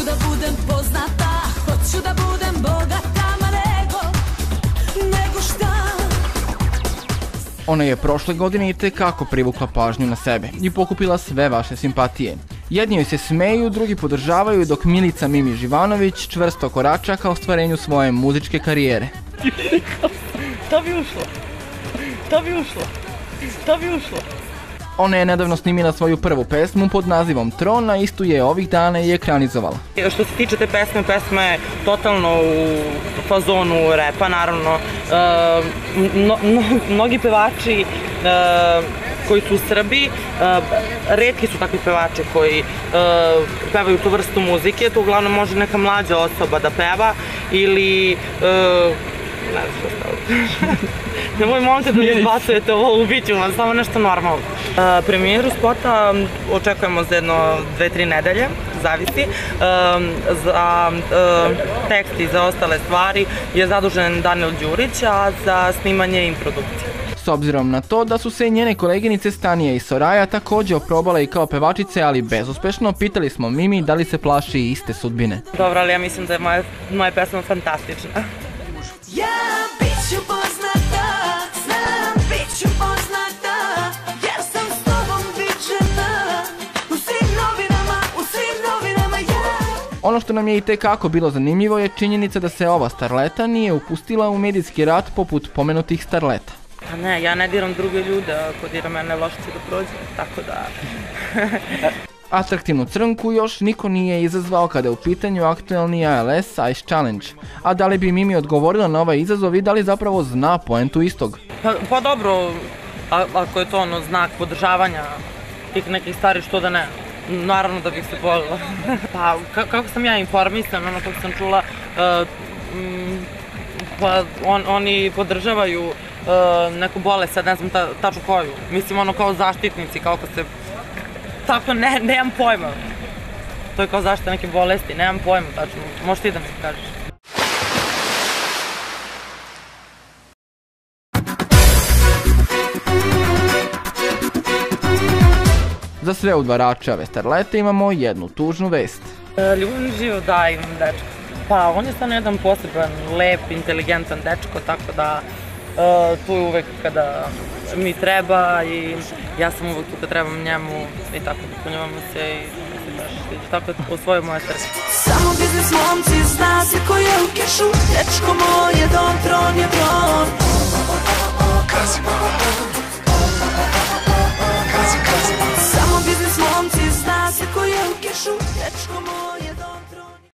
Hoću da budem poznata, hoću da budem bogata, ma nego šta. Ona je prošle godine i tekako privukla pažnju na sebe i pokupila sve vaše simpatije. Jedni joj se smeju, drugi podržavaju, dok Milica Mimi Živanović čvrsto korača ka ostvarenju svoje muzičke karijere. To bi ušlo. To bi ušlo. To bi ušlo. Ona je nedavno snimila svoju prvu pesmu pod nazivom Tron, a istu je ovih dana i ekranizovala. Što se tiče te pesme, pesma je totalno u fazonu repa, naravno. Mnogi pevači koji su u Srbiji, retki su takvi pevači koji pevaju tu vrstu muzike, to uglavnom može neka mlađa osoba da peva ili ne znam što staviti. Nemoj momte da izbacujete ovo, ubiću vam, samo nešto normalno. Premijeru spota očekujemo za jedno 2-3 nedelje, zavisi. Za tekst i za ostale stvari je zadužen Daniel Đurić, a za snimanje i produkcije. S obzirom na to da su se njene koleginice Stanija i Soraja također oprobale i kao pevačice, ali bezuspešno, pitali smo Mimi da li se plaši iste sudbine. Dobro, ali ja mislim da je moja pesma fantastična. Ja bit ću poznata, znam bit ću poznata, jer sam s tobom viđena, u svim novinama ja. Ono što nam je i tekako bilo zanimljivo je činjenica da se ova starleta nije upustila u medijski rat poput pomenutih starleta. Pa ne, ja ne diram druge ljude, ako dira mene loše će da prođe, tako da... Atraktivnu crnku još niko nije izazvao kada je u pitanju aktuelni ALS Ice Challenge. A da li bi Mimi odgovorila na ovaj izazov i da li zapravo zna poentu istog? Pa dobro, ako je to ono znak podržavanja tih nekih stvari, što da ne, naravno da bih se volila. Pa kako sam ja informisan, ono kako sam čula, pa oni podržavaju neku bolest, sad ne znam tačno koju, mislim ono kao zaštitnici, kako se... Tako, nemam pojma. To je kao zaštita neke bolesti, nemam pojma tačno. Možeš ti da mi kažeš. Za sve udvarače ove starlete imamo jednu tužnu vest. Ljubavni život, da, imam dečko. Pa, on je stvarno jedan poseban, lep, inteligentan dečko, tako da tu je uvek kada mi treba i ja sam uvek tu kad trebam njemu i tako dopunjavamo se i tako osvojio moje srce. Samo biznis momci, zna se ko je u kešu, dečko moj je dom, tron je tron. Samo biznis momci, zna se ko je u kešu, dečko moj je